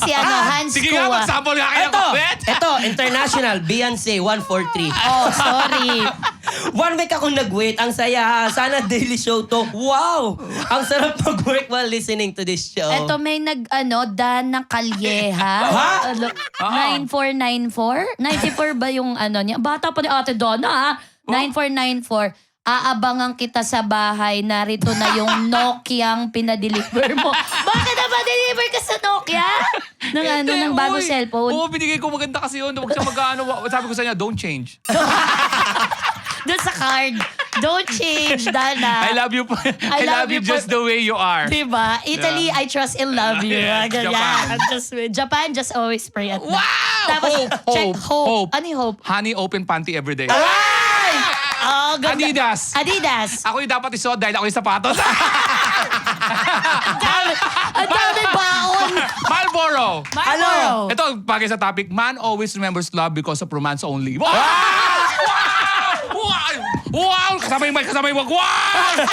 Si Hans Sige nga, Kua. mag-sample nga kayo. Ito, international, Beyonce, 143. Oh, sorry. 1 week akong nag-wait. Ang saya. Sana daily show to. Wow! Ang sarap mag-work while listening to this show. Eto may Dan ng Calleja. Ha? 9494? 94 ba yung niya? Bata pa ni Ate Donna ha? 9494. Aabangan kita sa bahay. Narito na yung Nokiang pinadeliver mo. Bakit na pa-deliver ka sa Nokia? Ng bagong cellphone? Oo, binigay ko maganda kasi yun. Huwag siya sabi ko sa niya, don't change. Doon sa card. Don't change, Dana. I love you po. I love you just the way you are. Diba? Italy, I trust and love you. Yes, Ganyan. Japan, just always pray at Wow! Tapos, check Hope. Ano yung hope? Honey, open panty every day. Ay! Oh, ganda. Adidas. Adidas. Ako yung dapat isuot dahil ako yung sapatos. Ang dami baon. Marlboro. Marlboro. Ito, bagay sa topic, man always remembers love because of romance only. Wow! Wow! Wow! Kasama yung mic, kasama yung wag. Wow!